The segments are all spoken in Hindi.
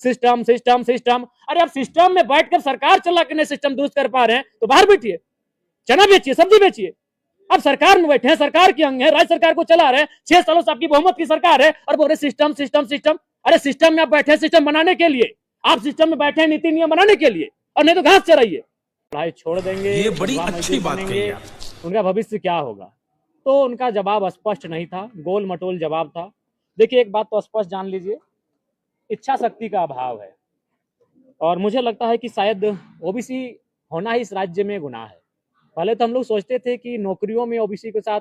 System system system. अरे आप सिस्टम में बैठकर सरकार चला के नहीं सिस्टम दुरुस्त कर पा रहे हैं तो बाहर बैठिए, चना बेचिए, सब्जी बेचिए। अब सरकार में बैठे हैं, सरकार के अंग है, राज्य सरकार को चला रहे हैं, 6 सालों से आपकी बहुमत की सरकार है और बोल रहे सिस्टम सिस्टम सिस्टम। अरे सिस्टम में आप बैठे हैं सिस्टम बनाने के लिए, आप सिस्टम में बैठे हैं नीति नियम बनाने के लिए, और नहीं तो घास चराइए। पढ़ाई छोड़ देंगे, ये बड़ी अच्छी बात कही आप। उनका भविष्य क्या होगा? तो उनका जवाब स्पष्ट नहीं था, गोल मटोल जवाब था। देखिए एक बात तो स्पष्ट जान लीजिए, इच्छा शक्ति का अभाव है। और मुझे लगता है कि शायद ओबीसी होना ही इस राज्य में गुनाह है। पहले तो हम लोग सोचते थे कि नौकरियों में ओबीसी के साथ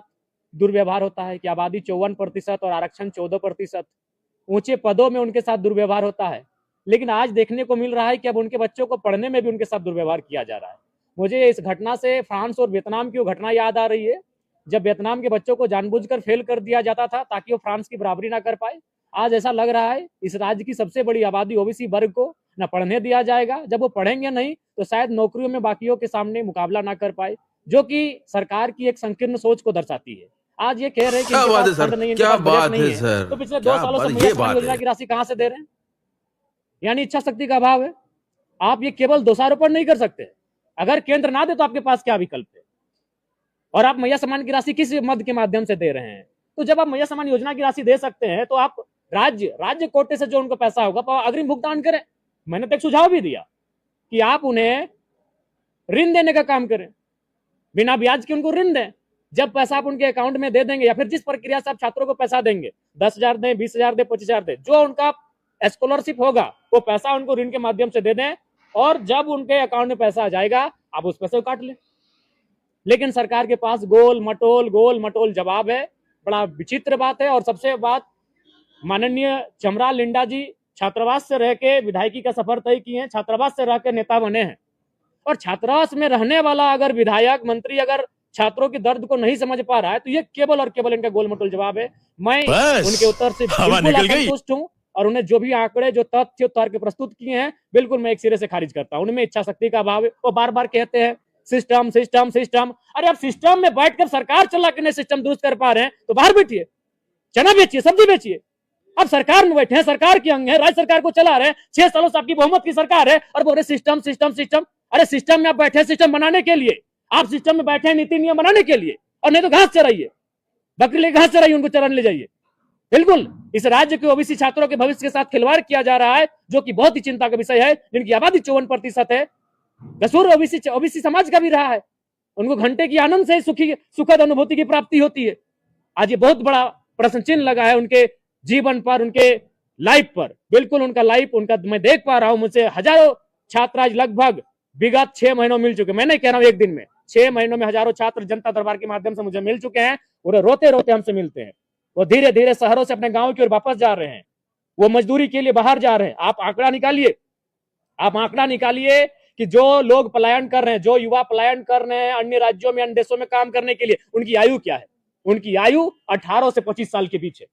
दुर्व्यवहार होता है, कि आबादी 54% और आरक्षण 14%, ऊंचे पदों में उनके साथ दुर्व्यवहार होता है। लेकिन आज देखने को मिल रहा है कि अब उनके बच्चों को पढ़ने में भी उनके साथ दुर्व्यवहार किया जा रहा है। मुझे इस घटना से फ्रांस और वियतनाम की वो घटना याद आ रही है, जब वियतनाम के बच्चों को जानबूझकर फेल कर दिया जाता था ताकि वो फ्रांस की बराबरी ना कर पाए। आज ऐसा लग रहा है इस राज्य की सबसे बड़ी आबादी ओबीसी वर्ग को न पढ़ने दिया जाएगा। जब वो पढ़ेंगे नहीं तो शायद नौकरियों में बाकियों के सामने मुकाबला ना कर पाए, जो कि सरकार की एक संकीर्ण सोच को दर्शाती है। आज ये कह रहे हैं कि क्या इनके बात पास है सर, फंड नहीं है, इनके क्या पास बजट बात नहीं है है, सर, तो पिछले 2 क्या सालों से बात, मैया ये समाज बात योजना है। की राशि कहां से दे रहे हैं? यानी इच्छा शक्ति का अभाव है। आप ये केवल दोषारोपण नहीं कर सकते, अगर केंद्र ना दे तो आपके पास क्या विकल्प है? और आप मैया सम्मान की राशि किस मद के माध्यम से दे रहे हैं? तो जब आप मैया सम्मान योजना की राशि दे सकते हैं तो आप राज्य कोटे से जो उनको पैसा होगा तो अग्रिम भुगतान करें। मैंने तो एक सुझाव भी दिया कि आप उन्हें ऋण देने का काम करें, बिना ब्याज के उनको ऋण दें। जब पैसा आप उनके अकाउंट में दे देंगे या फिर जिस प्रक्रिया से आप छात्रों को पैसा देंगे, 10,000 दें, 20,000 दें, 25,000 दें, जो उनका स्कॉलरशिप होगा वो पैसा उनको ऋण के माध्यम से दे दें, और जब उनके अकाउंट में पैसा आ जाएगा आप उस पैसे को काट लें। लेकिन सरकार के पास गोल मटोल जवाब है। बड़ा विचित्र बात है। और सबसे बात, माननीय चमरा लिंडा जी छात्रावास से रह के विधायकी का सफर तय किए हैं, छात्रावास से रह के नेता बने हैं, और छात्रावास में रहने वाला अगर विधायक मंत्री अगर छात्रों की दर्द को नहीं समझ पा रहा है तो ये केवल और केवल इनका गोलमटोल जवाब है। मैं उनके उत्तर से बिल्कुल असंतुष्ट हूं, और उन्हें जो भी आंकड़े, जो तथ्य तर्क प्रस्तुत किए हैं, बिल्कुल मैं एक सिरे से खारिज करता हूं। उनमें इच्छा शक्ति का अभाव है। वो बार बार कहते हैं सिस्टम सिस्टम सिस्टम। अरे आप सिस्टम में बैठकर सरकार चला के नहीं सिस्टम दुरुस्त कर पा रहे हैं तो बाहर बैठिए, चना बेचिए, सब्जी बेचिए। अब सरकार में बैठे हैं, सरकार के अंग है, राज्य सरकार को चला रहे हैं, 6 सालों से आपकी बहुमत की सरकार है, और बोल रहे सिस्टम सिस्टम सिस्टम। अरे सिस्टम में आप बैठे हैं सिस्टम बनाने के लिए, आप सिस्टम में बैठे हैं नीति नियम बनाने के लिए, और नहीं तो घास चराइए, बकरी ले घास चराइए, उनको चराने ले जाइए। बिल्कुल इस राज्य के ओबीसी छात्रों के भविष्य के साथ खिलवाड़ किया जा रहा है, जो कि बहुत ही चिंता का विषय है। जिनकी आबादी 54% है, कसूर ओबीसी समाज का भी रहा है। उनको घंटे की आनंद से सुखद अनुभूति की प्राप्ति होती है। आज ये बहुत बड़ा प्रश्न चिन्ह लगा है उनके जीवन पर, उनके लाइफ पर। बिल्कुल उनका लाइफ, उनका मैं देख पा रहा हूं, मुझसे हजारों छात्र आज लगभग विगत 6 महीनों मिल चुके। मैं नहीं कह रहा हूं एक दिन में, 6 महीनों में हजारों छात्र जनता दरबार के माध्यम से मुझे मिल चुके हैं। और रोते रोते हमसे मिलते हैं। वो धीरे धीरे शहरों से अपने गांव की ओर वापस जा रहे हैं, वो मजदूरी के लिए बाहर जा रहे हैं। आप आंकड़ा निकालिए कि जो लोग पलायन कर रहे हैं, जो युवा पलायन कर रहे हैं अन्य राज्यों में, अन्य देशों में काम करने के लिए, उनकी आयु क्या है? उनकी आयु 18 से 25 साल के बीच है।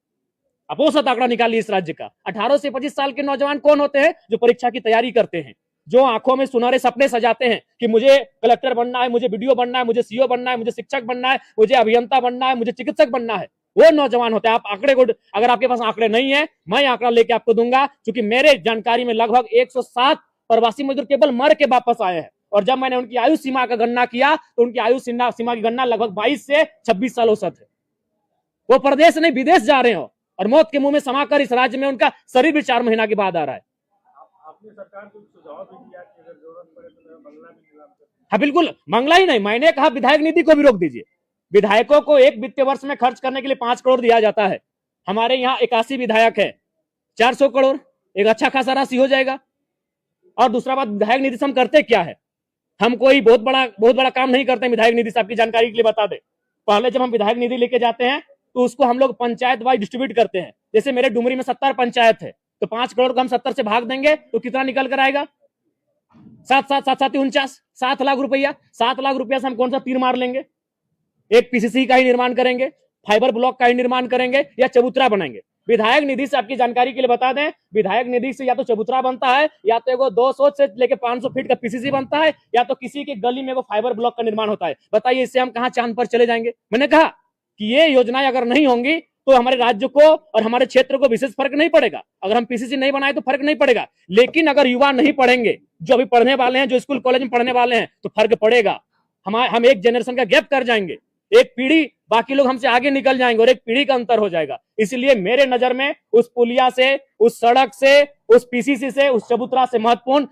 आप औसत आंकड़ा निकालिए इस राज्य का। 18 से 25 साल के नौजवान कौन होते हैं? जो परीक्षा की तैयारी करते हैं, जो आंखों में सुनहरे सपने सजाते हैं कि मुझे कलेक्टर बनना है, मुझे बीडीओ बनना है, मुझे सीओ बनना है, मुझे शिक्षक बनना है, मुझे अभियंता बनना है, मुझे चिकित्सक बनना है। वो नौजवान होते हैं। आप आंकड़े को, अगर आपके पास आंकड़े नहीं है, मैं आंकड़ा लेके आपको दूंगा, क्योंकि मेरे जानकारी में लगभग 107 प्रवासी मजदूर केवल मर के वापस आए हैं। और जब मैंने उनकी आयु सीमा का गणना किया तो उनकी आयु सीमा की गणना लगभग 22 से 26 साल औसत है। वो प्रदेश नहीं विदेश जा रहे हो, और मौत के मुंह में समाकर इस राज्य में उनका शरीर भी 4 महीना के बाद आ रहा है। आपने सरकार को सुझाव भी दिया कि अगर जरूरत पड़े तो बंगला भी नीलाम कर। हाँ बिल्कुल, मंगला ही नहीं, मैंने कहा विधायक निधि को भी रोक दीजिए। विधायकों को एक वित्तीय वर्ष में खर्च करने के लिए 5 करोड़ दिया जाता है। हमारे यहाँ 81 विधायक है, 400 करोड़ एक अच्छा खासा राशि हो जाएगा। और दूसरा बात, विधायक निधि से हम करते क्या है? हम कोई बहुत बड़ा काम नहीं करते। विधायक निधि से आपकी जानकारी के लिए बता दें, पहले जब हम विधायक निधि लेके जाते हैं तो उसको हम लोग पंचायत वाइज डिस्ट्रीब्यूट करते हैं। जैसे मेरे डुमरी में 70 पंचायत है, तो 5 करोड़ को हम 70 से भाग देंगे तो कितना निकल कर आएगा? 7 लाख रुपया। 7 लाख रुपया से हम कौन सा तीर मार लेंगे? एक पीसीसी का ही निर्माण करेंगे, फाइबर ब्लॉक का ही निर्माण करेंगे, या चबूतरा बनाएंगे। विधायक निधि से आपकी जानकारी के लिए बता दें, विधायक निधि से या तो चबूतरा बनता है, या तो एगो 200 से लेके 500 फीट का पीसीसी बनता है, या तो किसी की गली में वो फाइबर ब्लॉक का निर्माण होता है। बताइए इससे हम कहां चांद पर चले जाएंगे? मैंने कहा कि ये योजनाएं अगर नहीं होंगी तो हमारे राज्य को और हमारे क्षेत्र को विशेष फर्क नहीं पड़ेगा। अगर हम पीसीसी नहीं बनाए तो फर्क नहीं पड़ेगा, लेकिन अगर युवा नहीं पढ़ेंगे, जो अभी पढ़ने वाले हैं, जो स्कूल कॉलेज में पढ़ने वाले हैं, तो फर्क पड़ेगा। हम एक जनरेशन का गैप कर जाएंगे, एक पीढ़ी, बाकी लोग हमसे आगे निकल जाएंगे और एक पीढ़ी का अंतर हो जाएगा। इसलिए मेरे नजर में उस पुलिया से, उस सड़क से, उस पीसीसी से, उस चबूतरा से महत्वपूर्ण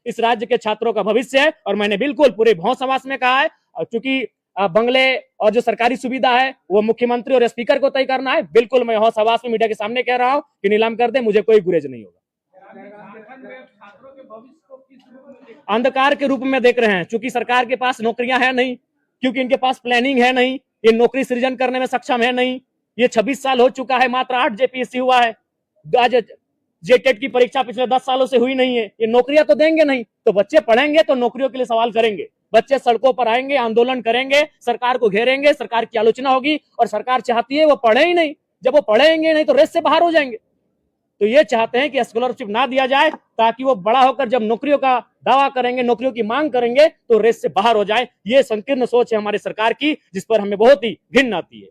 इस राज्य के छात्रों का भविष्य है। और मैंने बिल्कुल पूरे भौस आवास में कहा है, चूंकि बंगले और जो सरकारी सुविधा है वो मुख्यमंत्री और स्पीकर को तय करना है। बिल्कुल मैं हौस आवास में मीडिया के सामने कह रहा हूं कि नीलाम कर दे, मुझे कोई गुरेज नहीं होगा। झारखंड में छात्रों के भविष्य को किस रूप में देखते अंधकार के रूप में देख रहे हैं, क्योंकि सरकार के पास नौकरियां है नहीं, क्योंकि इनके पास प्लानिंग है नहीं, ये नौकरी सृजन करने में सक्षम है नहीं। ये 26 साल हो चुका है, मात्र 8 जेपीएससी हुआ है, आज जेटेट की परीक्षा पिछले 10 सालों से हुई नहीं है। ये नौकरियां तो देंगे नहीं, तो बच्चे पढ़ेंगे तो नौकरियों के लिए सवाल करेंगे, बच्चे सड़कों पर आएंगे, आंदोलन करेंगे, सरकार को घेरेंगे, सरकार की आलोचना होगी, और सरकार चाहती है वो पढ़े ही नहीं। जब वो पढ़ेंगे नहीं तो रेस से बाहर हो जाएंगे। तो ये चाहते हैं कि स्कॉलरशिप ना दिया जाए, ताकि वो बड़ा होकर जब नौकरियों का दावा करेंगे, नौकरियों की मांग करेंगे, तो रेस से बाहर हो जाए। ये संकीर्ण सोच है हमारी सरकार की, जिस पर हमें बहुत ही घिन आती है।